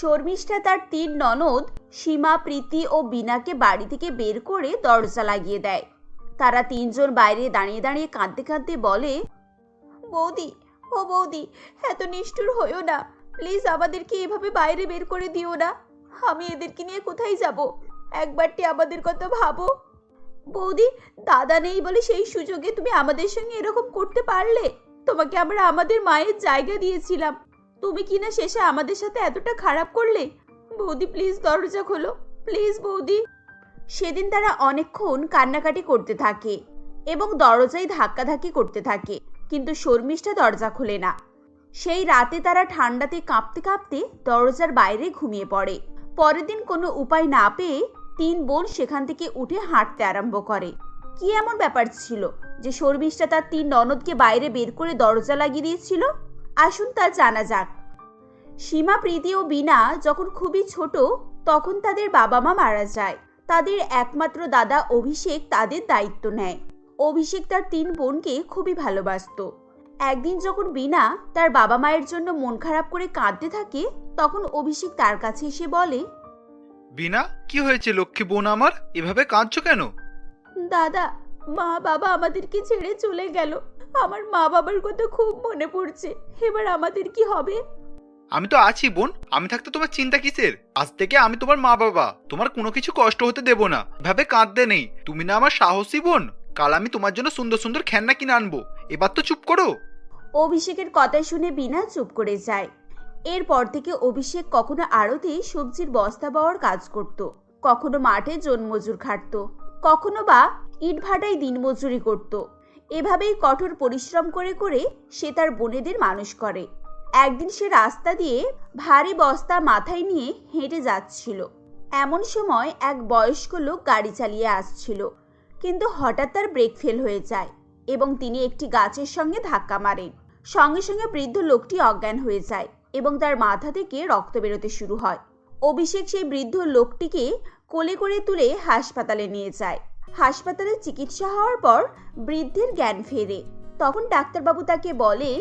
শর্মিষ্ঠা তার 3 ননদ সীমা, প্রীতি ও বিনাকে বাড়ি থেকে বের করে দরজা লাগিয়ে দেয়। তারা 3 জন বাইরে দাঁড়িয়ে দাঁড়িয়ে কাঁদতে কাঁদতে বলে, বৌদি, ও বৌদি, এত নিষ্ঠুর হইও না, প্লিজ আমাদেরকে এভাবে বাইরে বের করে দিও না। আমি এদেরকে নিয়ে কোথায় যাব? একবারটি আমাদের কথা ভাবো। বৌদি, দাদা নেই বলে সেই সুযোগে তুমি আমাদের সঙ্গে এরকম করতে পারলে? তোমাকে আমরা আমাদের মায়ের জায়গা দিয়েছিলাম, তুমি কিনা শেষে আমাদের সাথে এতটা খারাপ করলে। বৌদি প্লিজ দরজা খোলো, প্লিজ বৌদি। সেদিন তারা অনেকক্ষণ কান্নাকাটি করতে থাকে এবং দরজায় ধাক্কাধাক্কি করতে থাকে, কিন্তু শর্মিষ্ঠা দরজা খোলে না। সেই রাতে তারা ঠান্ডাতে কাঁপতে কাঁপতে দরজার বাইরে ঘুমিয়ে পড়ে। পরের দিন কোনো উপায় না পেয়ে 3 বোন সেখান থেকে উঠে হাঁটতে আরম্ভ করে। কি এমন ব্যাপার ছিল যে শর্মিষ্ঠা তার 3 ননদকে বাইরে বের করে দরজা লাগিয়ে দিয়েছিল? আসুন তা জানা যাক। সীমা, প্রীতি ও বিনা যখন খুবই ছোট তখন তাদের বাবা মা মারা যায়। তাদের একমাত্র দাদা অভিষেক তাদের দায়িত্ব নেয়। অভিষেক তার 3 বোনকে খুবই ভালোবাসতো। একদিন যখন বিনা তার বাবা মায়ের জন্য মন খারাপ করে কাঁদতে থাকে, তখন অভিষেক তার কাছে এসে বলে, বিনা, কি হয়েছে লক্ষ্মী বোন আমার? এভাবে কাঁদছো কেন? দাদা, মা বাবা আমাদেরকে ছেড়ে চলে গেল। আমার মা বাবার কথা খুব মনে পড়ছে। এবার আমাদের কি হবে? আমি তো আছি বোন, আমি থাকতে তোমার চিন্তা কিসের? আজ থেকে আমি তোমার মা বাবা, তোমার কোনো কিছু কষ্ট হতে দেব না। এভাবে কাঁদতে নেই, তুমি না আমার সাহসী বোন। কাল আমি তোমার জন্য সুন্দর সুন্দর খেলনা কিনে আনবো, এবার তো চুপ করো। অভিষেকের কথা শুনে বিনা চুপ করে যায়। এরপর থেকে অভিষেক কখনো আড়তে সবজির বস্তা বওয়ার কাজ করত, কখনো মাঠে জনমজুর খাটত, কখনো বা ইট ভাটায় দিনমজুরি করত। এভাবেই কঠোর পরিশ্রম করে করে সে তার বোনেদের মানুষ করে। একদিন সে রাস্তা দিয়ে ভারী বস্তা মাথায় নিয়ে হেঁটে যাচ্ছিল। এমন সময় এক বয়স্ক লোক গাড়ি চালিয়ে আসছিল, কিন্তু হঠাৎ তার ব্রেক ফেল হয়ে যায় এবং তিনি একটি গাছের সঙ্গে ধাক্কা মারেন। সঙ্গে সঙ্গে বৃদ্ধ লোকটি অজ্ঞান হয়ে যায় এবং তার মাথা থেকে রক্ত বেরোতে শুরু হয়। অভিষেক সেই বৃদ্ধ লোকটিকে কোলে করে তুলে হাসপাতালে নিয়ে যায়। হাসপাতালে চিকিৎসা হওয়ার পর বৃদ্ধের জ্ঞান ফেরে। তখন ডাক্তারবাবু তাকে বলে,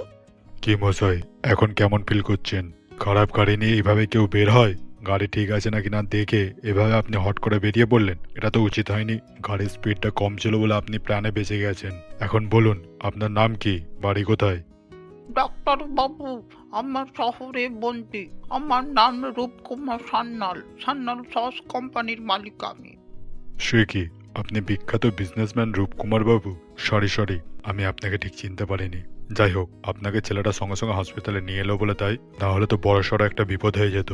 কি মশাই, এখন কেমন ফিল করছেন? খারাপ গাড়ি নিয়ে এভাবে কেউ বের হয়? গাড়ি ঠিক আছে নাকি না দেখে এভাবে আপনি হট করে বেরিয়ে পড়লেন, এটা তো উচিত হয়নি। গাড়ির স্পিডটা কম ছিল বলে আপনি প্রাণে বেঁচে গেছেন। এখন বলুন, আপনার নাম কি, বাড়ি কোথায়? ডাক্তার বাবু, আমার শহরে বন্দি। আমার নাম রূপকুমার সান্যাল। সান্যাল সস কোম্পানির মালিক আমি। সে কি, আপনি বিখ্যাত বিজনেসম্যান রূপকুমার বাবু? সরি, আমি আপনাকে ঠিক চিনতে পারিনি। যাই হোক, আপনাকে ছেলেটা সঙ্গে সঙ্গে হসপিটালে নিয়ে এলো বলে তাই, না হলে তো বড়সড় একটা বিপদ হয়ে যেত।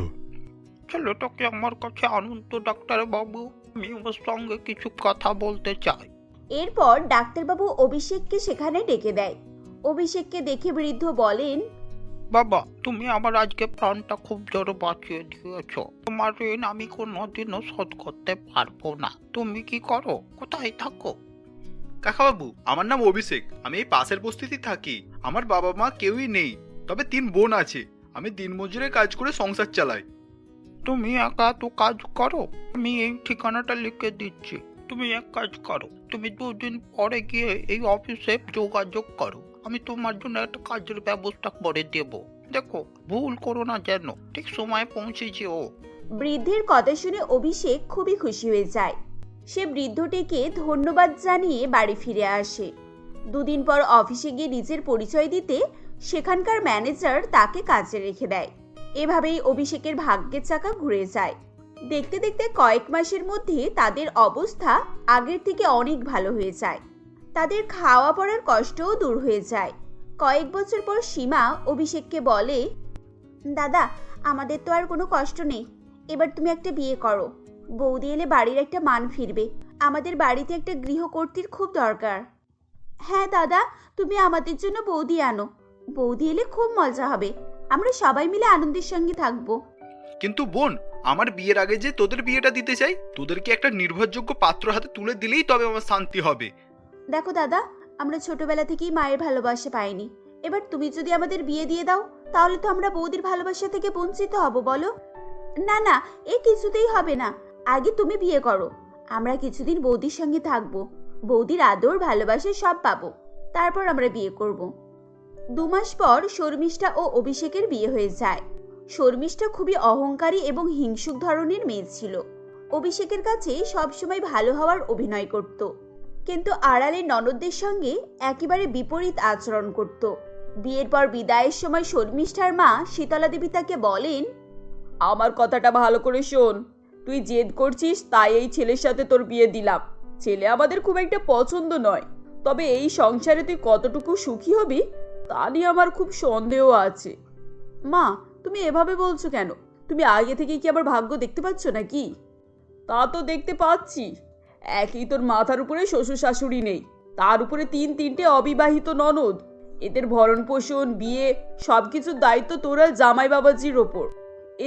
ছেলেটাকে আমার কাছে আনুন তো ডাক্তার বাবু, আমি ওর সঙ্গে কিছু কথা বলতে চাই। এরপর ডাক্তারবাবু অভিষেককে সেখানে ডেকে দেয়। অভিষেককে দেখে বৃদ্ধ বলেন, বাবা, তুমি আমার আজকে প্রাণটা খুব জোরে বাঁচিয়ে দিয়েছ। তোমার ঋণ আমি কোনোদিনও শোধ করতে পারবো না। তুমি কি করো, কোথায় থাকো? কাকাবাবু, আমার নাম অভিষেক, আমি এই পাশের বস্তিতে থাকি। আমার বাবা মা কেউই নেই, তবে 3 বোন আছে। আমি দিনমজুরে কাজ করে সংসার চালাই। তুমি একা তো কাজ করো? আমি এই ঠিকানাটা লিখে দিচ্ছি। তুমি এক কাজ করো, তুমি 2 দিন পরে গিয়ে এই অফিসে যোগাযোগ করো। আমি তোমার জন্য একটা কাজের ব্যবস্থা করে দেব। দেখো, ভুল করো না যেন, ঠিক সময় পৌঁছে যেও। বৃদ্ধের কথা শুনে অভিষেক খুবই খুশি হয়ে যায়। সে বৃদ্ধটিকে ধন্যবাদ জানিয়ে বাড়ি ফিরে আসে। 2 দিন পর অফিসে গিয়ে নিজের পরিচয় দিতে সেখানকার ম্যানেজার তাকে কাজে রেখে দেয়। এভাবেই অভিষেকের ভাগ্যের চাকা ঘুরে যায়। দেখতে দেখতে কয়েক মাসের মধ্যে তাদের অবস্থা আগের থেকে অনেক ভালো হয়ে যায়। তাদের খাওয়া পড়ার কষ্টও দূর হয়ে যায়। কয়েক বছর পর সীমা অভিষেককে বলে, দাদা, আমাদের তো আর কোনো কষ্ট নেই। এবার তুমি একটা বিয়ে করো। বৌদি এলে বাড়ির একটা মান ফিরবে। আমাদের বাড়িতে একটা গৃহকর্ত্রীর খুব দরকার। হ্যাঁ দাদা, তুমি আমাদের জন্য বৌদি আনো। বৌদি এলে খুব মজা হবে। আমরা সবাই মিলে আনন্দের সঙ্গে থাকবো। কিন্তু বোন, আমার বিয়ের আগে যে তোদের বিয়েটা দিতে চাই, তোদেরকে একটা নির্ভরযোগ্য পাত্র হাতে তুলে দিলেই তবে আমার শান্তি হবে। দেখো দাদা, আমরা ছোটবেলা থেকেই মায়ের ভালোবাসা পাইনি। এবার তুমি যদি আমাদের বিয়ে দিয়ে দাও, তাহলে তো আমরা বৌদির ভালোবাসা থেকে বঞ্চিত হব। বলো? না না, এ কিছুতেই হবে না। আগে তুমি বিয়ে করো, আমরা কিছুদিন বৌদির সঙ্গে থাকবো। বৌদির আদর ভালোবাসা সব পাবো, তারপর আমরা বিয়ে করব। 2 মাস পর শর্মিষ্ঠা ও অভিষেকের বিয়ে হয়ে যায়। শর্মিষ্ঠা খুবই অহংকারী এবং হিংসুক ধরনের মেয়ে ছিল। অভিষেকের কাছে সবসময় ভালো হওয়ার অভিনয় করত, কিন্তু আড়ালে ননদদের সঙ্গে একেবারে বিপরীত আচরণ করত। বিয়ের পর বিদায়ের সময় শর্মিষ্ঠার মা শীতলা দেবী তাকে বলেন, আমার কথাটা ভালো করে শোন, তুই জেদ করছিস তাই এই ছেলের সাথে তোর বিয়ে দিলাম। ছেলে আমাদের খুব একটা পছন্দ নয়, তবে এই সংসারে তুই কতটুকু সুখী হবি তা নিয়ে আমার খুব সন্দেহ আছে। মা, তুমি এভাবে বলছো কেন? তুমি আগে থেকে কি আমার ভাগ্য দেখতে পাচ্ছ নাকি? তা তো দেখতে পাচ্ছি। একই তোর মাথার উপরে শ্বশুর শাশুড়ি নেই, তার উপরে তিনটে অবিবাহিত ননদ। এদের ভরণ পোষণ, বিয়ে সবকিছুর দায়িত্ব তোরা জামাই বাবাজির ওপর।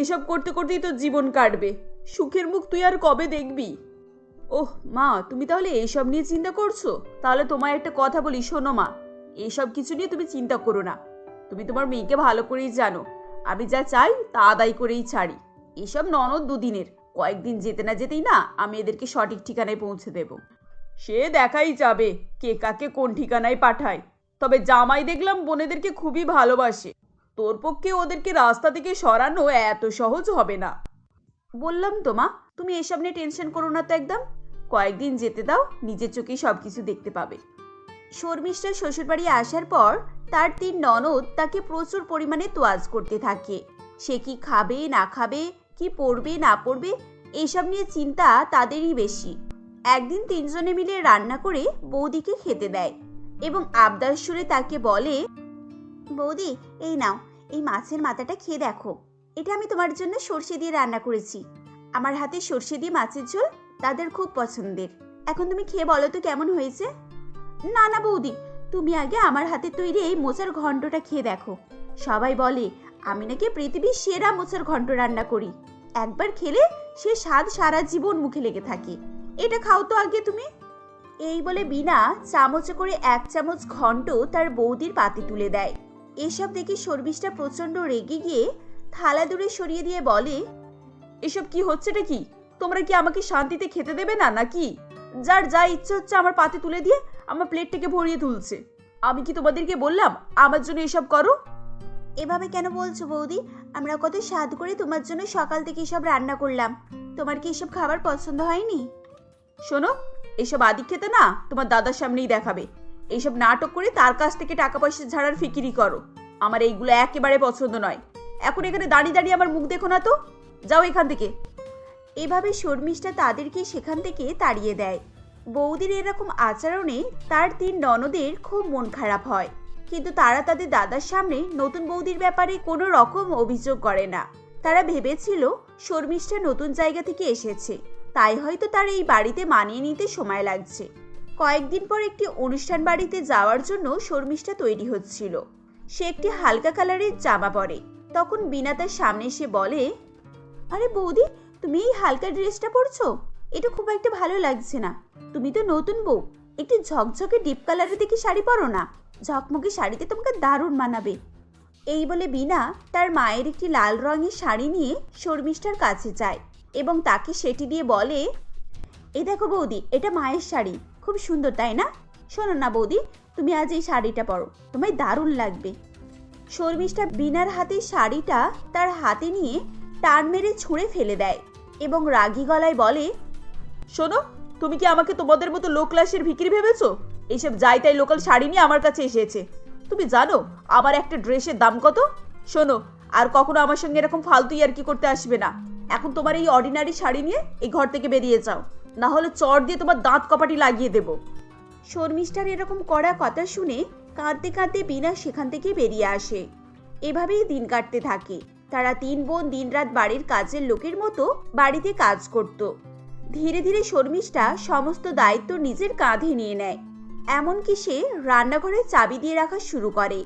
এসব করতে করতেই তোর জীবন কাটবে, সুখের মুখ তুই আর কবে দেখবি? ওহ মা, তুমি তাহলে এইসব নিয়ে চিন্তা করছো? তাহলে তোমায় একটা কথা বলি, শোনো মা, এইসব কিছু নিয়ে তুমি চিন্তা করো না। তুমি তোমার মেয়েকে ভালো করেই জানো, আমি যা চাই তা আদায় করেই ছাড়ি। এসব ননদ দুদিনের, কয়েকদিন যেতে না যেতেই না আমি এদেরকে সঠিক ঠিকানায় পৌঁছে দেব। সে দেখাই যাবে কে কাকে কোন ঠিকানায় পাঠায়। তবে জামাই দেখলাম বোনেদেরকে খুবই ভালোবাসে, তোর পক্ষে ওদেরকে রাস্তা থেকে সরানো এত সহজ হবে না। বললাম তো মা, তুমি এসব নিয়ে টেনশন করো না তো একদম। কয়েকদিন যেতে দাও, নিজের চোখেই সবকিছু দেখতে পাবে। শর্মিষ্ঠা শ্বশুরবাড়ি আসার পর তার 3 ননদ তাকে প্রচুর পরিমাণে তোয়াজ করতে থাকে। সে কি খাবে না খাবে, কি পরবে না পরবে, এসব নিয়ে চিন্তা তাদেরই বেশি। একদিন 3 জনে মিলে রান্না করে বৌদিকে খেতে দেয় এবং আবদার সুরে তাকে বলে, বৌদি এই নাও, এই মাছের মাথাটা খেয়ে দেখো, এটা আমি তোমার জন্য সর্ষে দিয়ে রান্না করেছি। আমার হাতে সর্ষে দিয়ে মাছের ঝোল তাদের খুব পছন্দের। এখন তুমি খেয়ে বলো তো কেমন হয়েছে। না না বৌদি, তুমি আগে আমার হাতে তৈরি এই মোচার ঘন্টটা খেয়ে দেখো। সবাই বলে আমি নাকি পৃথিবীর সেরা মোচার ঘন্ট রান্না করি। একবার খেলে সে স্বাদ সারা জীবন মুখে লেগে থাকে। এটা খাও তো আগে তুমি। এই বলে বিনা চামচে করে 1 চামচ ঘন্ট তার বৌদির পাতে তুলে দেয়। এসব দেখে শর্মিষ্ঠা প্রচন্ড রেগে গিয়ে থালা দূরে সরিয়ে দিয়ে বলে, এসব কি হচ্ছেটা কি? তোমরা কি আমাকে শান্তিতে খেতে দেবে না নাকি? যার যা ইচ্ছে হচ্ছে আমার পাতে তুলে দিয়ে আমার প্লেটটাকে ভরিয়ে তুলছে। আমি কি তোমাদেরকে বললাম আমার জন্য এসব করো? এভাবে কেন বলছো বৌদি? আমরা কত স্বাদ করে তোমার জন্য সকাল থেকে এসব রান্না করলাম, তোমার কি এসব খাবার পছন্দ হয়নি? শোনো, এসব আদি খেতে না তোমার দাদার সামনেই দেখাবে। এইসব নাটক করে তার কাছ থেকে টাকা পয়সা ঝাড়ার ফিকিরি করো। আমার এইগুলো একেবারে পছন্দ নয়। এখন এখানে দাঁড়িয়ে দাঁড়িয়ে আমার মুখ দেখো না তো, যাও এখান থেকে। এভাবে শর্মিষ্ঠা তাদেরকে সেখান থেকে তাড়িয়ে দেয়। বৌদির এরকম আচরণে তার 3 ননদের খুব মন খারাপ হয়, কিন্তু তারা তাদের দাদার সামনে নতুন বৌদির ব্যাপারে কোনো রকম অভিযোগ করে না। তারা ভেবেছিল শর্মিষ্ঠা নতুন জায়গা থেকে এসেছে, তাই হয়তো তার এই বাড়িতে মানিয়ে নিতে সময় লাগছে। কয়েকদিন পর একটি অনুষ্ঠান বাড়িতে যাওয়ার জন্য শর্মিষ্ঠা তৈরি হচ্ছিল। সে একটি হালকা কালারের জামা পরে। তখন বিনা তার সামনে এসে বলে, আরে বৌদি, তুমি এই হালকা ড্রেসটা পরছো, এটা খুব একটা ভালো লাগছে না। তুমি তো নতুন বউ, একটি ঝকঝকে ডিপ কালারের দিকে শাড়ি পরো না, ঝকমকে শাড়িতে তোমাকে দারুণ মানাবে। এই বলে বিনা তার মায়ের একটি লাল রঙের শাড়ি নিয়ে শর্মিষ্ঠার কাছে যায় এবং তাকে সেটি দিয়ে বলে, এই দেখো বৌদি, এটা মায়ের শাড়ি, খুব সুন্দর তাই না? শোনো না বৌদি, তুমি আজ এই শাড়িটা পরো, তোমায় দারুণ লাগবে। শর্মিষ্ঠা বিনার হাতে শাড়িটা তার হাতে নিয়ে টান মেরে ছুঁড়ে ফেলে দেয় এবং রাগী গলায় বলে, শোনো, তুমি কি আমাকে তোমাদের মতো লো ক্লাসের ভিখিরি ভেবেছো? এইসব যাই তাই লোকাল শাড়ি নিয়ে আমার কাছে এসেছে। তুমি জানো আমার একটা ড্রেসের দাম কত? শোনো, আর কখনো আমার সঙ্গে এরকম ফালতু ইয়ার্কি করতে আসবে না। এখন তোমার এই অর্ডিনারি শাড়ি নিয়ে এই ঘর থেকে বেরিয়ে যাও, না হলে চড় দিয়ে তোমার দাঁত কপাটি লাগিয়ে দেব। শর্মিষ্ঠার এরকম কড়া কথা শুনে কাঁদতে কাঁদতে বিনা সেখান থেকে বেরিয়ে আসে। এভাবেই দিন কাটতে থাকে। তারা 3 বোন দিনরাত বাড়ির কাজের লোকের মতো বাড়িতে কাজ করত। ধীরে ধীরে শর্মিষ্ঠা সমস্ত দায়িত্ব নিজের কাঁধে নিয়ে নেয়। এমনকি সে রান্নাঘরে চাবি দিয়ে রাখা শুরু করে।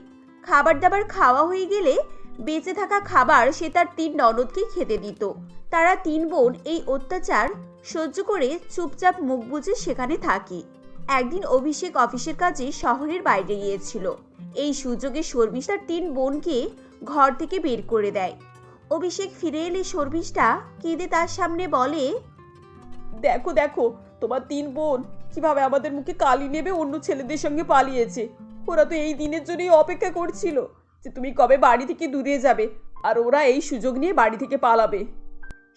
খাবার দাবার খাওয়া হয়ে গেলে বেঁচে থাকা খাবার সে তার 3 ননদকে খেতে দিত। তারা 3 বোন এই অত্যাচার সহ্য করে চুপচাপ মুখ বুজে সেখানে থাকে। একদিন অভিষেক অফিসের কাজে শহরের বাইরে গিয়েছিল। এই সুযোগে শর্মিষ্ঠার 3 বোনকে ঘর থেকে বের করে দেয়। অভিষেক ফিরে এলে শর্মিষ্ঠা কেঁদে তার সামনে বলে, দেখো দেখো, তোমার 3 বোন কিভাবে আমাদের মুখে কালি নেবে অন্য ছেলেদের সঙ্গে পালিয়েছে। ওরা তো এই দিনের জন্যই অপেক্ষা করছিল যে তুমি কবে বাড়ি থেকে দূরে যাবে আর ওরা এই সুযোগ নিয়ে বাড়ি থেকে পালাবে।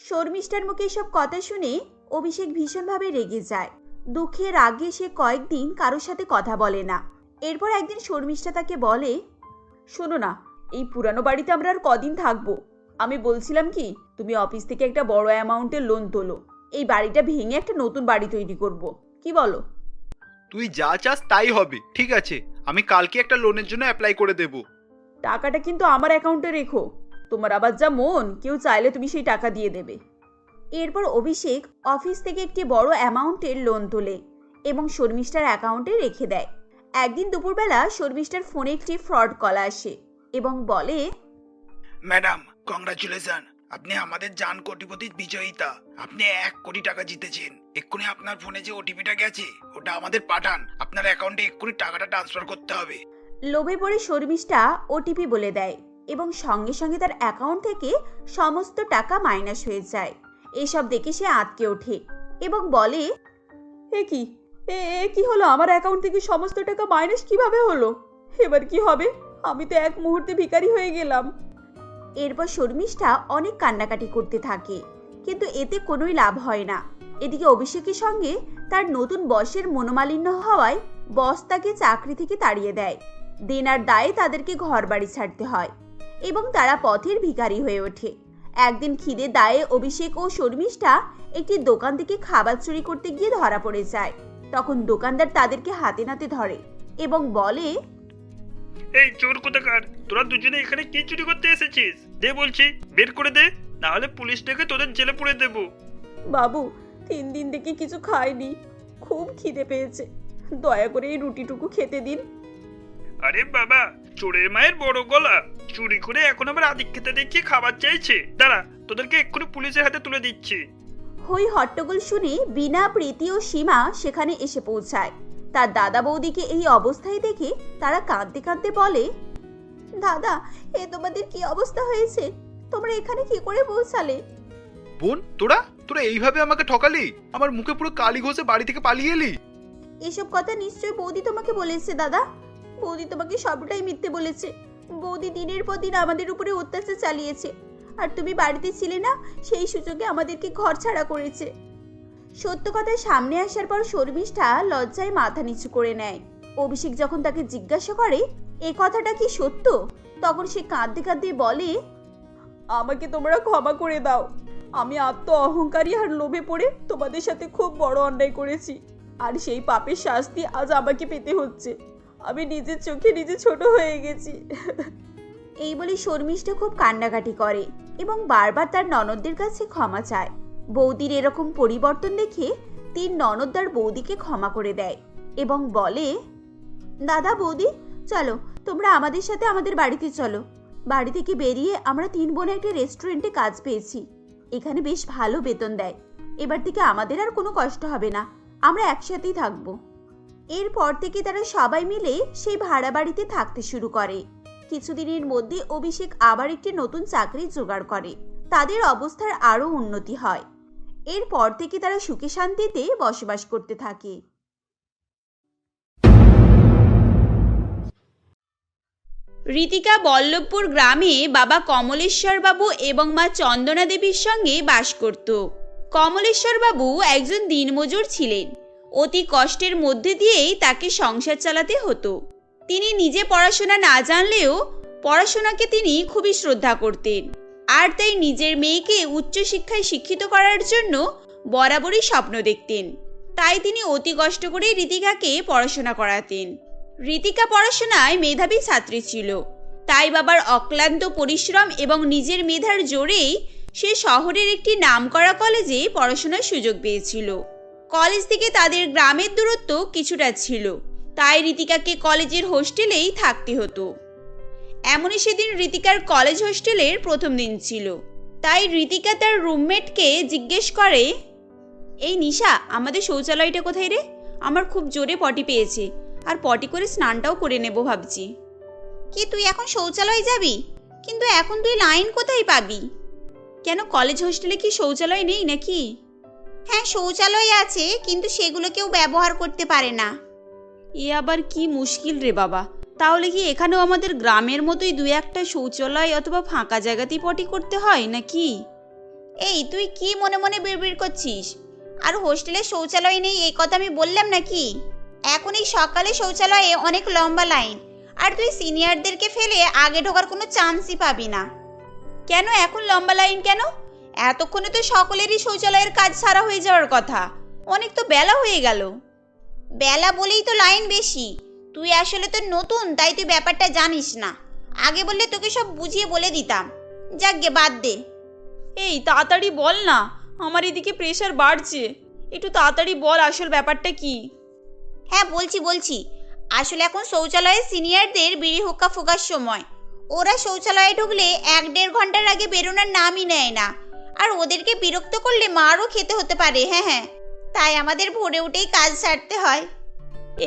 শর্মিষ্ঠার মুখে এসব কথা শুনে অভিষেক ভীষণভাবে রেগে যায়। দুঃখে রাগে সে কয়েকদিন কারোর সাথে কথা বলে না। এরপর একদিন শর্মিষ্ঠা তাকে বলে, শোনো না, এই পুরানো বাড়িতে আমরা আর কদিন থাকবো? আমি বলছিলাম কি, তুমি অফিস থেকে একটা বড় অ্যামাউন্টের লোন তোলো, এই বাড়িটা ভেঙে একটা নতুন বাড়ি তৈরি করব, কি বলো? তুই যা চাস তাই হবে, ঠিক আছে। আমি কালকে একটা লোনের জন্য অ্যাপ্লাই করে দেব। টাকাটা কিন্তু আমার অ্যাকাউন্টে রেখো। তোমার আবার যা মন, কেউ চাইলে তুমি সেই টাকা দিয়ে দেবে। এরপর অভিষেক অফিস থেকে একটি বড় অ্যামাউন্টের লোন তোলে এবং শর্মিষ্ঠার অ্যাকাউন্টে রেখে দেয়। একদিন দুপুরবেলা শর্মিষ্ঠার ফোনে একটি ফ্রড কল আসে এবং বলে, ম্যাডাম, কংগ্রাচুলেশন, আপনি আমাদের জান কোটিপতি বিজয়িতা। আপনি 1 কোটি টাকা জিতেছেন। এক্ষুনি আপনার ফোনে যে ওটিপিটা গেছে ওটা আমাদের পাঠান। আপনার অ্যাকাউন্টে এক্ষুনি টাকাটা ট্রান্সফার করতে হবে। লোভে পড়ে শর্মিষ্ঠা ওটিপি বলে দেয় এবং সঙ্গে সঙ্গে তার অ্যাকাউন্ট থেকে সমস্ত টাকা মাইনাস হয়ে যায়। এসব দেখে সে আঁতকে ওঠে এবং বলে, এ কি কি হলো? আমার অ্যাকাউন্ট থেকে সমস্ত টাকা মাইনাস কিভাবে হলো? এবার কি হবে? আমি তো এক মুহূর্তে ভিখারি হয়ে গেলাম। এরপর শর্মিষ্ঠা অনেক কান্নাকাটি করতে থাকে, কিন্তু এতে কোনোই লাভ হয় না। এদিকে অভিষেকের সঙ্গে তার নতুন বসের মনোমালিন্য হওয়ায় বস তাকে চাকরি থেকে তাড়িয়ে দেয়। দেনার দায়ে তাদেরকে ঘর বাড়ি ছাড়তে হয় এবং তারা পথের ভিখারি হয়ে ওঠে। একদিন খিদে দায়ে অভিষেক ও শর্মিষ্ঠা একটি দোকান থেকে খাবার চুরি করতে গিয়ে ধরা পড়ে যায়। তখন দোকানদার তাদেরকে হাতে নাতে ধরে এবং বলে, এই চোর কোথাকার, তোরা দুজনে এখানে কি চুরি করতে এসেছিস? দে বলছি, বের করে দে, না হলে পুলিশ ডেকে তোদের জেলে পুরে দেব। বাবু, 3 দিন থেকে কিছু খাইনি, খুব খিদে পেয়েছে, দয়া করে এই রুটিটুকু খেতে দিন। আরে বাবা, চোরের মায়ের বড় গলা, চুরি করে এখন আবার আদিক্ষেতা দেখিয়ে খাবার চাইছে। দাঁড়া, তোদেরকে এক্ষুনি পুলিশের হাতে তুলে দিচ্ছি। হই হট্টগোল শুনে বিনা, প্রীতি ও সীমা সেখানে এসে পৌঁছায়। তার দাদা বৌদিকে এই অবস্থায় দেখে তারা কাঁদতে কাঁদতে বলে, দাদা, এ তোমাদের কি অবস্থা হয়েছে? তোমরা এখানে কি করে পৌঁছালে? বোন, তোরা তোরা এইভাবে আমাকে ঠকালি, আমার মুখে পুরো কালি ঘষে বাড়ি থেকে পালিয়ে এলি। এসব কথা নিশ্চয়ই বৌদি তোমাকে বলেছে দাদা। বৌদি তোমাকে সবটাই মিথ্যে বলেছে। বৌদি দিনের পর দিন আমাদের উপরে অত্যাচার চালিয়েছে, আর তুমি বাড়িতে ছিলে না, সেই সুযোগে আমাদেরকে ঘর ছাড়া করেছে। সত্য কথা সামনে আসার পর শর্মিষ্ঠা লজ্জায় মাথা নিচু করে নেয়। অভিষেক যখন তাকে জিজ্ঞাসা করে এ কথাটা কি সত্য, তখন সে কাঁদতে কাঁদতে বলে, আমাকে তোমরা ক্ষমা করে দাও। আমি অহংকারী আর লোভে পড়ে তোমাদের সাথে খুব বড় অন্যায় করেছি, আর সেই পাপের শাস্তি আজ আমাকে পেতে হচ্ছে। আমি নিজের চোখে নিজে ছোট হয়ে গেছি। এই বলে শর্মিষ্ঠা খুব কান্নাকাটি করে এবং বারবার তার ননদদের কাছে ক্ষমা চায়। বৌদির এরকম পরিবর্তন দেখে 3 ননদ তার বৌদিকে ক্ষমা করে দেয় এবং বলে, দাদা বৌদি, চলো তোমরা আমাদের সাথে আমাদের বাড়িতে চলো। বাড়ি থেকে বেরিয়ে আমরা 3 বোনে একটা রেস্টুরেন্টে কাজ পেয়েছি। এখানে বেশ ভালো বেতন দেয়। এবার থেকে আমাদের আর কোনো কষ্ট হবে না, আমরা একসাথেই থাকবো। এরপর থেকে তারা সবাই মিলে সেই ভাড়া বাড়িতে থাকতে শুরু করে। কিছুদিনের মধ্যে অভিষেক আবার একটি নতুন চাকরি জোগাড় করে। তাদের অবস্থার আরও উন্নতি হয়। এরপর থেকে তারা সুখে শান্তিতে বসবাস করতে থাকে। রীতিকা বল্লভপুর গ্রামে বাবা কমলেশ্বর বাবু এবং মা চন্দনা দেবীর সঙ্গে বাস করত। কমলেশ্বর বাবু একজন দিনমজুর ছিলেন। অতি কষ্টের মধ্যে দিয়েই তাকে সংসার চালাতে হতো। তিনি নিজে পড়াশোনা না জানলেও পড়াশোনাকে তিনি খুবই শ্রদ্ধা করতেন, আর তাই নিজের মেয়েকে উচ্চশিক্ষায় শিক্ষিত করার জন্য বরাবরই স্বপ্ন দেখতেন। তাই তিনি অতি কষ্ট করে রীতিকাকে পড়াশোনা করাতেন। রীতিকা পড়াশোনায় মেধাবী ছাত্রী ছিল, তাই বাবার অক্লান্ত পরিশ্রম এবং নিজের মেধার জোরেই সে শহরের একটি নামকরা কলেজে পড়াশোনার সুযোগ পেয়েছিল। কলেজ থেকে তাদের গ্রামের দূরত্ব কিছুটা ছিল, তাই রীতিকাকে কলেজের হোস্টেলেই থাকতে হতো। এমনই সেদিন রীতিকার কলেজ হোস্টেলের প্রথম দিন ছিল। তাই রীতিকা তার রুমমেটকে জিজ্ঞেস করে, এই নিশা, আমাদের শৌচালয়টা কোথায় রে? আমার খুব জোরে পটি পেয়েছে, আর পটি করে স্নানটাও করে নেব ভাবছি। কি, তুই এখন শৌচালয় যাবি? কিন্তু এখন তুই লাইন কোথায় পাবি? কেন, কলেজ হোস্টেলে কি শৌচালয় নেই নাকি? হ্যাঁ, শৌচালয় আছে, কিন্তু সেগুলো কেউ ব্যবহার করতে পারে না। এ আবার কি মুশকিল রে বাবা, তাহলে কি এখানেও আমাদের গ্রামের মতোই দু একটা শৌচালয় অথবা ফাঁকা জায়গাতেই পটি করতে হয় নাকি? এই তুই কি মনে মনে বিড়বিড় করছিস? আর হোস্টেলে শৌচালয় নেই এই কথা আমি বললাম নাকি? এখন এই সকালে শৌচালয়ে অনেক লম্বা লাইন, আর তুই সিনিয়রদেরকে ফেলে আগে ঢোকার কোনো চান্সই পাবি না। কেন এখন লম্বা লাইন কেন? এতক্ষণে তো সকলেরই শৌচালয়ের কাজ সারা হয়ে যাওয়ার কথা। অনেক তো বেলা হয়ে গেল। বেলা বলেই তো লাইন বেশি। তুই আসলে তো নতুন, তাই তুই ব্যাপারটা জানিস না। আগে বললে তোকে সব বুঝিয়ে বলে দিতাম। যাকগে বাদ দে। এই তাড়াতাড়ি বল না, আমার এদিকে প্রেশার বাড়ছে। একটু তাড়াতাড়ি বল আসল ব্যাপারটা কি। হ্যাঁ বলছি। আসলে এখন শৌচালয়ে সিনিয়রদের বিড়ি হুক্কা ফোকার সময়। ওরা শৌচালয়ে ঢুকলে 1-1.5 ঘন্টার আগে বেরোনোর নামই নেয় না। আর ওদেরকে বিরক্ত করলে মারও খেতে হতে পারে। হ্যাঁ, তাই আমাদের ভোরে উঠেই কাজ সারতে হয়।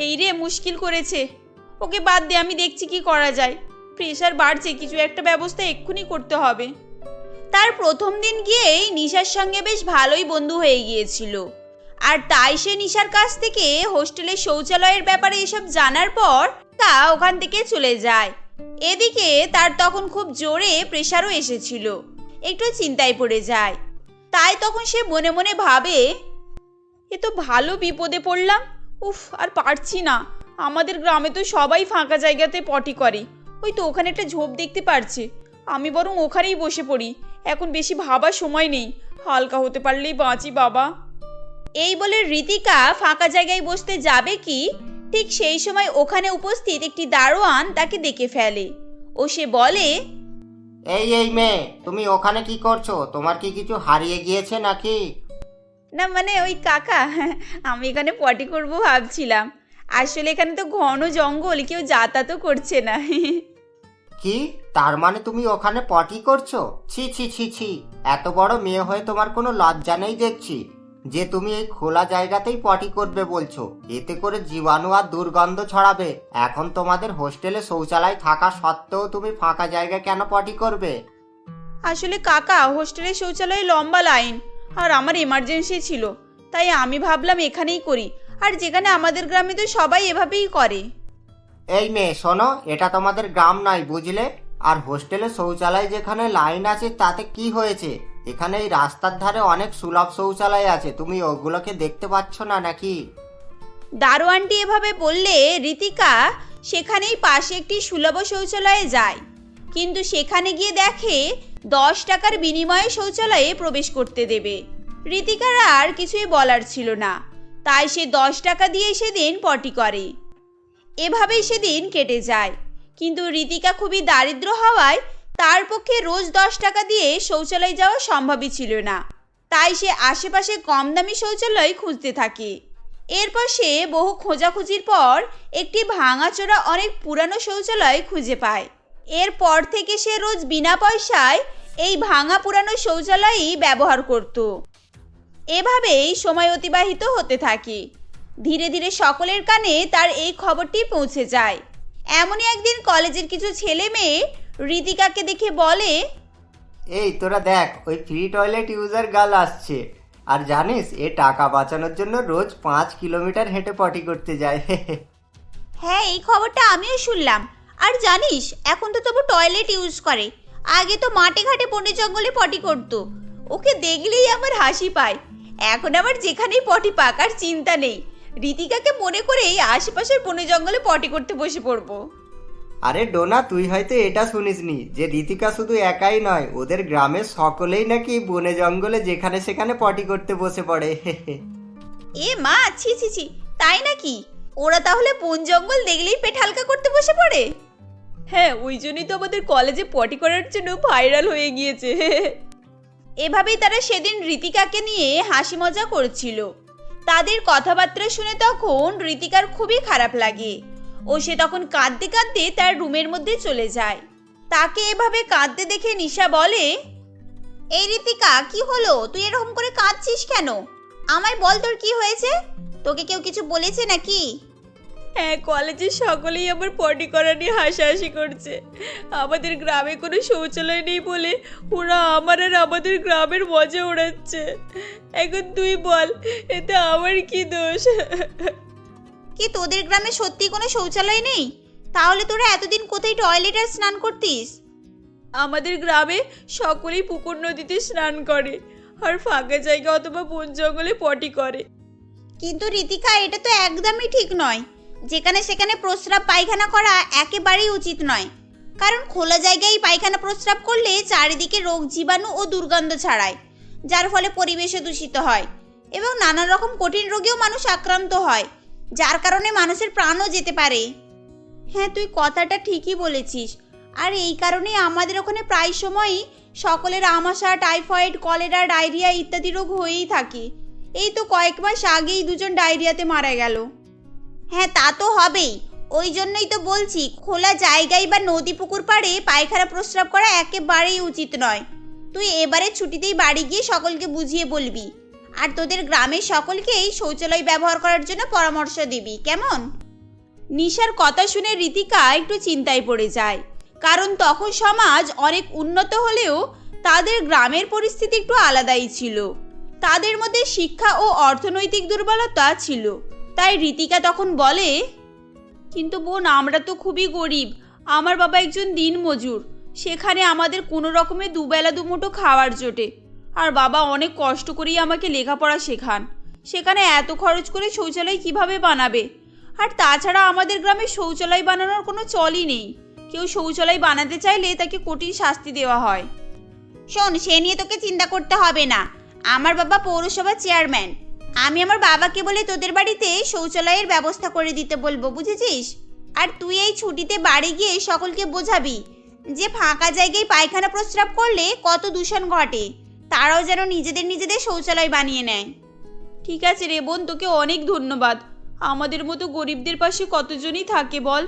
এই রে, মুশকিল করেছে। ওকে বাদ দে, আমি দেখছি কি করা যায়। প্রেশার বাড়ছে, কিছু একটা ব্যবস্থা এক্ষুনি করতে হবে। তার প্রথম দিন গিয়েই নিশার সঙ্গে বেশ ভালোই বন্ধু হয়ে গিয়েছিল। আর তাই সে নিশার কাছ থেকে হোস্টেলের শৌচালয়ের ব্যাপারে এসব জানার পর তা ওখান থেকে চলে যায়। এদিকে তার তখন খুব জোরে প্রেশারও এসেছিল। একটু চিন্তায় পড়ে যায়। তাই তখন সে মনে মনে ভাবে, এ তো ভালো বিপদে পড়লাম। উফ, আর পারছি না। আমাদের গ্রামে তো সবাই ফাঁকা জায়গাতে পটি করে। ওই তো ওখানে একটা ঝোপ দেখতে পারছি। আমি বরং ওখানেই বসে পড়ি। এখন বেশি ভাবার সময় নেই। হালকা হতে পারলেই বাঁচি বাবা। এই বলে ঋতিকা ফাঁকা জায়গায় বসতে যাবে কি ঠিক সেই সময় ওখানে উপস্থিত একটি দারোয়ান তাকে দেখে ফেলে ও সে বলে, এই মেয়ে, তুমি ওখানে কি করছো? তোমার কি কিছু হারিয়ে গিয়েছে নাকি? না মানে ওই কাকা, আমি এখানে পটি করব ভাবছিলাম। আসলে এখানে তো ঘন জঙ্গল, কেউ যাতায়াতও করছে না। কি, তার মানে তুমি ওখানে পটি করছো? ছি ছি ছি ছি, এত বড় মেয়ে হয়ে তোমার কোনো লজ্জা নেই দেখছি যে তুমি এই খোলা জায়গাতেই পটি করবে বলছো। এতে করে জীবাণু আর দুর্গন্ধ ছড়াবে। এখন তোমাদের হোস্টেলে শৌচালয় থাকা সত্ত্বেও তুমি ফাঁকা জায়গায় কেন পটি করবে? আসলে কাকা, হোস্টেলের শৌচালয়ে লম্বা লাইন, আর আমার এমার্জেন্সি ছিল, তাই আমি ভাবলাম এখানেই করি। আর যেখানে আমাদের গ্রামে তো সবাই এভাবেই করে। এই মেয়ে শোনো, এটা তোমাদের গ্রাম নয় বুঝলে? আর হোস্টেলে শৌচালয় যেখানে লাইন আছে তাতে কি হয়েছে? এখানে এই রাস্তার ধারে অনেক সুলভ শৌচালয় আছে, তুমি ওগুলোকে দেখতে পাচ্ছ না নাকি? দারোয়ানটি এভাবে বললে ঋতিকা সেখানেই পাশে একটি সুলভ শৌচালয়ে যায়। কিন্তু সেখানে গিয়ে দেখে 10 টাকার বিনিময়ে শৌচালয়ে প্রবেশ করতে দেবে। ঋতিকার আর কিছুই বলার ছিল না, তাই সে 10 টাকা দিয়ে সেদিন পটি করে। এভাবেই সেদিন কেটে যায়। কিন্তু ঋতিকা খুবই দারিদ্র হওয়ায় তার পক্ষে রোজ 10 টাকা দিয়ে শৌচালয়ে যাওয়া সম্ভবই ছিল না। তাই সে আশেপাশে কম দামি শৌচালয় খুঁজতে থাকে। এরপর সে বহু খোঁজাখুঁজির পর একটি ভাঙাচোরা অনেক পুরানো শৌচালয় খুঁজে পায়। এরপর থেকে সে রোজ বিনা পয়সায় এই ভাঙা পুরানো শৌচালয়ই ব্যবহার করত। এভাবেই সময় অতিবাহিত হতে থাকে। ধীরে ধীরে সকলের কানে তার এই খবরটি পৌঁছে যায়। এমনই একদিন কলেজের কিছু ছেলে মেয়ে ঋতিকাকে দেখে বলে, এই তোরা দেখ, ওই ফ্রি টয়লেট ইউজার গার্ল আসছে। আর জানিস, এ টাকা বাঁচানোর জন্য রোজ 5 কিলোমিটার হেঁটে পটি করতে যায়। হ্যাঁ এই খবরটা আমিও শুনলাম। আর জানিস এখন তো তবু টয়লেট ইউজ করে, আগে তো মাঠে ঘাটে বনে জঙ্গলে পটি করতো। ওকে দেখলেই আমার হাসি পায়। এখন আবার যেখানেই পটি পাক আর চিন্তা নেই। ঋতিকাকে মনে করেই আশেপাশের বনে জঙ্গলে পটি করতে বসে পড়বো। আরে ডোনা, তুই হয়তো এটা শুনিসনি যে ঋতিকা শুধু একাই নয়, ওদের গ্রামের সকলেই নাকি বনে জঙ্গলে যেখানে সেখানে পটি করতে বসে পড়ে। এ মা, ছি ছি ছি, তাই নাকি? ওরা তাহলে বন জঙ্গল দেখলেই পেট হালকা করতে বসে পড়ে? হ্যাঁ, ওই জন্যই তো আমাদের কলেজে পটি করার জন্য ভাইরাল হয়ে গিয়েছে। এভাবেই তারা সেদিন ঋতিকাকে নিয়ে হাসি মজা করছিল। তাদের কথাবার্তা শুনে তখন ঋতিকার খুবই খারাপ লাগে ও সে তখন কাঁদতে কাঁদতে তার রুমের মধ্যে চলে যায়। তাকে এভাবে কাঁদতে দেখে নিশা বলে, এই ঋতিকা, কি হলো? তুই এরকম করে কাঁদছিস কেন? আমায় বল, তোর কি হয়েছে? তোকে কেউ কিছু বলেছে নাকি? হ্যাঁ, কলেজের সকলেই আমার পটি করা নিয়ে হাসাহাসি করছে। আমাদের গ্রামে কোনো শৌচালয় নেই বলে ওরা আমার আর আমাদের গ্রামের মজা ওড়াচ্ছে। এখন তুই বল, এতে আমার কি দোষ? কি তোদের গ্রামে সত্যি কোনো শৌচালয় নেই? তাহলে তোরা এতদিন কোথায় টয়লেট আর স্নান করতিস? আমাদের গ্রামে সকলেই পুকুর নদীতে স্নান করে আর ফাঁকা জায়গা অথবা বন জঙ্গলে পটি করে। কিন্তু ঋতিকা, এটা তো একদমই ঠিক নয়। যেখানে সেখানে প্রস্রাব পায়খানা করা একেবারেই উচিত নয়, কারণ খোলা জায়গায় পায়খানা প্রস্রাব করলে চারিদিকে রোগ জীবাণু ও দুর্গন্ধ ছড়ায়, যার ফলে পরিবেশও দূষিত হয় এবং নানা রকম কঠিন রোগেও মানুষ আক্রান্ত হয়, যার কারণে মানুষের প্রাণও যেতে পারে। হ্যাঁ, তুই কথাটা ঠিকই বলেছিস। আর এই কারণেই আমাদের ওখানে প্রায় সময়ই সকলের আমাশা, টাইফয়েড, কলেরা, ডায়রিয়া ইত্যাদি রোগ হয়েই থাকে। এই তো কয়েক মাস আগেই 2 জন ডায়রিয়াতে মারা গেল। হ্যাঁ, তা তো হবেই। ওই জন্যই তো বলছি, খোলা জায়গায় বা নদী পুকুর পাড়ে পায়খানা প্রস্রাব করা একেবারেই উচিত নয়। তুই এবারে ছুটিতেই বাড়ি গিয়ে সকলকে বুঝিয়ে বলবি, আর তোদের গ্রামের সকলকেই শৌচালয় ব্যবহার করার জন্য পরামর্শ দিবি, কেমন? নিশার কথা শুনে ঋতিকা একটু চিন্তায় পড়ে যায়, কারণ তখন সমাজ অনেক উন্নত হলেও তাদের গ্রামের পরিস্থিতি একটু আলাদাই ছিল। তাদের মধ্যে শিক্ষা ও অর্থনৈতিক দুর্বলতা ছিল। তাই ঋতিকা তখন বলে, কিন্তু বোন, আমরা তো খুবই গরিব। আমার বাবা একজন দিনমজুর, সেখানে আমাদের কোনো রকমে দুবেলা দুমুঠো খাওয়ার জোটে। আর বাবা অনেক কষ্ট করেই আমাকে লেখাপড়া শেখান। সেখানে এত খরচ করে শৌচালয় কিভাবে বানাবে? আর তাছাড়া আমাদের গ্রামে শৌচালয় বানানোর কোনো চলই নেই। কেউ শৌচালয় বানাতে চাইলে তাকে কঠিন শাস্তি দেওয়া হয়। শোন, সে নিয়ে তোকে চিন্তা করতে হবে না। আমার বাবা পৌরসভা চেয়ারম্যান। আমি আমার বাবাকে বলে তোদের বাড়িতে শৌচালয়ের ব্যবস্থা করে দিতে বলবো, বুঝেছিস? আর তুই এই ছুটিতে বাড়ি গিয়ে সকলকে বোঝাবি যে ফাঁকা জায়গায় পায়খানা প্রস্রাব করলে কত দূষণ ঘটে, তারাও যেন নিজেদের শৌচালয় বানিয়ে নেয়। ঠিক আছে রে বোন, তোকে অনেক ধন্যবাদ। আমাদের মতো গরিবদের পাশে কতজনই থাকে বল।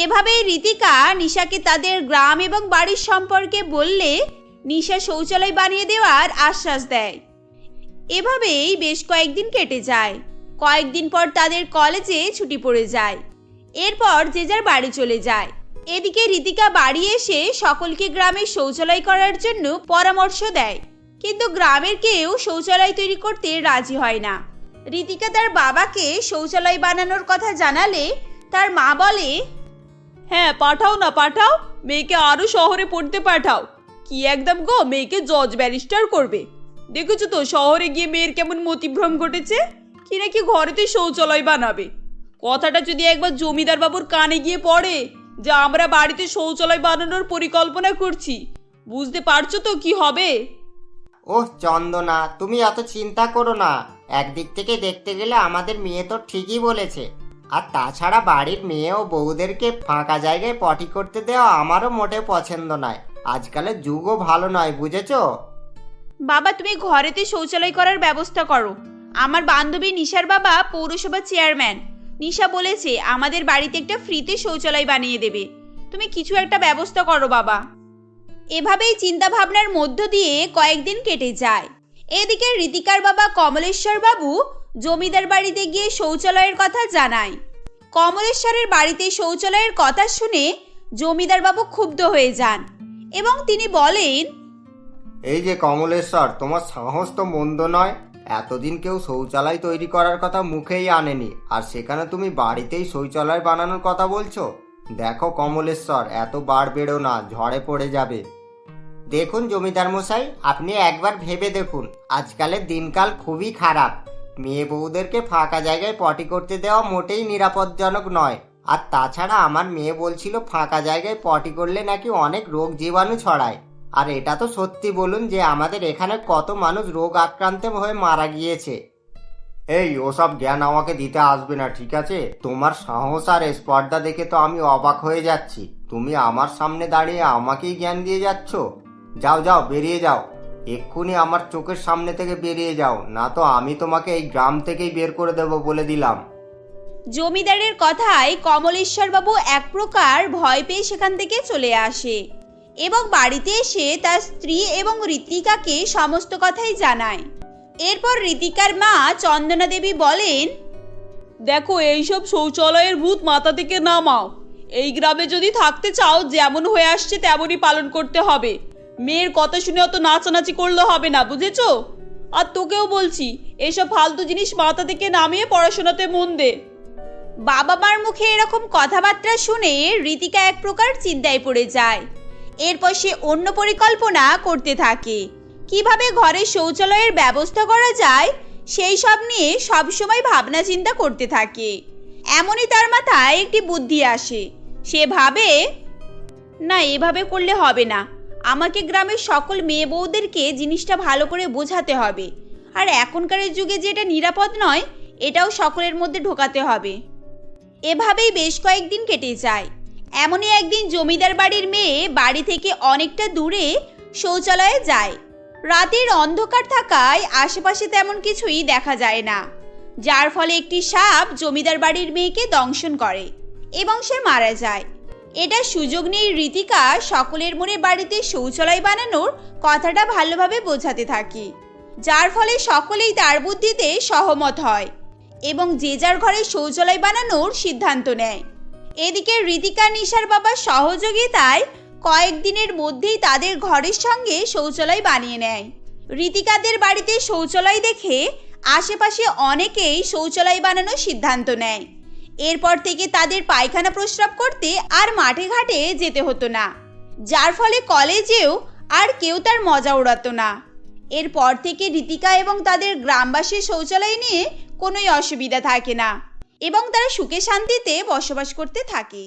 এভাবেই ঋতিকা নিশাকে তাদের গ্রাম এবং বাড়ির সম্পর্কে বললে নিশা শৌচালয় বানিয়ে দেওয়ার আশ্বাস দেয়। এভাবেই বেশ কয়েকদিন কেটে যায়। কয়েকদিন পর তাদের কলেজে ছুটি পড়ে যায়। এরপর যে যার বাড়ি চলে যায়। এদিকে ঋতিকা বাড়ি এসে সকলকে গ্রামে শৌচালয় করার জন্য পরামর্শ দেয়, কিন্তু গ্রামের কেউ শৌচালয় তৈরি করতে রাজি হয় না। ঋতিকা তার বাবাকে শৌচালয় বানানোর কথা জানালে তার মা বলে, হ্যাঁ, পাঠাও না, পাঠাও। মেয়েকে আরো শহরে পড়তে পাঠাও। কি একদম গো, মেয়েকে জজ ব্যারিস্টার করবে। দেখেছো তো শহরে গিয়ে মেয়ের কেমন মতিভ্রম ঘটেছে, কি নাকি ঘরেতে শৌচালয় বানাবে। কথাটা যদি একবার জমিদার বাবুর কানে গিয়ে পড়ে যে আমরা বাড়িতে শৌচালয় বানানোর পরিকল্পনা করছি, বুঝতে পারছো তো কি হবে। ওহ চন্দনা, তুমি এত চিন্তা করো না। একদিক থেকে দেখতে গেলে আমাদের মেয়ে তো ঠিকই বলেছে। আর তাছাড়া বাড়ির মেয়ে ও বউদেরকে ফাঁকা জায়গায় পটি করতে দেওয়া আমারও মোটে পছন্দ নয়। আজকালের যুগও ভালো নয়, বুঝেছো? বাবা, তুমি ঘরেতে শৌচালয় করার ব্যবস্থা করো। আমার বান্ধবী নিশার বাবা পৌরসভা চেয়ারম্যান। নিশা বলেছে আমাদের বাড়িতে একটা ফ্রিতে শৌচালয় বানিয়ে দেবে। তুমি কিছু একটা ব্যবস্থা করো বাবা। এভাবেই চিন্তা ভাবনার মধ্য দিয়ে কয়েকদিন কেটে যায়। এদিকে ঋতিকার বাবা কমলেশ্বর বাবু জমিদার বাড়িতে গিয়ে শৌচালয়ের কথা জানায়। কমলেশ্বরের বাড়িতে শৌচালয়ের কথা শুনে জমিদার বাবু ক্ষুব্ধ হয়ে যান এবং তিনি বলেন, এই যে কমলেশ্বর, তোমার সাহস তো মন্দ নয়। এতদিন কেউ শৌচালয় তৈরি করার কথা মুখেই আনেনি, আর সেখানে তুমি বাড়িতেই শৌচালয় বানানোর কথা বলছো। দেখো কমলেশ্বর, এত বার বেরো না, ঝড়ে পড়ে যাবে। দেখুন জমিদার মশাই, আপনি একবার ভেবে দেখুন, আজকালের দিনকাল খুবই খারাপ। মেয়ে বউদেরকে ফাঁকা জায়গায় পটি করতে দেওয়া মোটেই নিরাপদজনক নয়। আর তাছাড়া আমার মেয়ে বলছিল ফাঁকা জায়গায় পটি করলে নাকি অনেক রোগ জীবাণু ছড়ায়। আর এটা তো সত্যি, বলুন যে আমাদের এখানে কত মানুষ রোগ আক্রান্ত হয়ে মারা গিয়েছে। এই ওসব জ্ঞান আমাকে দিতে আসবে না, ঠিক আছে? তোমার সাহস আর স্পর্ধা দেখে তো আমি অবাক হয়ে যাচ্ছি। তুমি আমার সামনে দাঁড়িয়ে আমাকেই জ্ঞান দিয়ে যাচ্ছ। যাও যাও, বেরিয়ে যাও। এক্ষুনি আমার চোখের সামনে থেকে বেরিয়ে যাও, না তো আমি তোমাকে এই গ্রাম থেকেই বের করে দেবো বলে দিলাম। জমিদারের কথায় কমলেশ্বর বাবু এক প্রকার ভয় পেয়ে সেখান থেকে চলে আসে এবং বাড়িতে এসে তার স্ত্রী এবং ঋতিকাকে সমস্ত কথাই জানায়। এরপর ঋতিকার মা চন্দনা দেবী বলেন, দেখো, এইসব শৌচালয়ের ভূত মাথা থেকে নামাও। এই গ্রামে যদি থাকতে চাও, যেমন হয়ে আসছে তেমনই পালন করতে হবে। মেয়ের কথা শুনে অত নাচানাচি করলে হবে না, বুঝেছো? আর তোকেও বলছি, এসব ফালতু জিনিস মাথা থেকে নামিয়ে পড়াশোনাতে মন দে। বাবা মার মুখে এরকম কথাবার্তা শুনে ঋতিকা এক প্রকার চিন্তায় পড়ে যায়। এরপর সে অন্য পরিকল্পনা করতে থাকে। কিভাবে ঘরে শৌচালয়ের ব্যবস্থা করা যায় সেই সব নিয়ে সবসময় ভাবনা চিন্তা করতে থাকে। এমনই তার মাথায় একটি বুদ্ধি আসে। সে ভাবে, না, এভাবে করলে হবে না। আমাকে গ্রামের সকল মেয়ে বউদেরকে জিনিসটা ভালো করে বোঝাতে হবে। আর এখনকার যুগে যে এটা নিরাপদ নয়, এটাও সকলের মধ্যে ঢোকাতে হবে। এভাবেই বেশ কয়েকদিন কেটে যায়। এমনই একদিন জমিদার বাড়ির মেয়ে বাড়ি থেকে অনেকটা দূরে শৌচালয়ে যায়। রাতের অন্ধকার থাকায় আশেপাশে তেমন কিছুই দেখা যায় না, যার ফলে একটি সাপ জমিদার বাড়ির মেয়েকে দংশন করে এবং সে মারা যায়। এটা সুযোগ নিয়ে ঋতিকা সকলের মনে বাড়িতে শৌচালয় বানানোর কথাটা ভালোভাবে বোঝাতে থাকে, যার ফলে সকলেই তার বুদ্ধিতে সহমত হয় এবং যে যার ঘরে শৌচালয় বানানোর সিদ্ধান্ত নেয়। এদিকে ঋতিকা নিশার বাবার সহযোগিতায় কয়েকদিনের মধ্যেই তাদের ঘরের সঙ্গে শৌচালয় বানিয়ে নেয়। ঋতিকাদের বাড়িতে শৌচালয় দেখে আশেপাশে অনেকেই শৌচালয় বানানোর সিদ্ধান্ত নেয়। এরপর থেকে তাদের পায়খানা প্রস্রাব করতে আর মাঠে ঘাটে যেতে হতো না, যার ফলে কলেজেও আর কেউ তার মজা ওড়াতো না। এরপর থেকে ঋতিকা এবং তাদের গ্রামবাসীর শৌচালয় নিয়ে কোনোই অসুবিধা থাকে না এবং তারা সুখে শান্তিতে বসবাস করতে থাকে।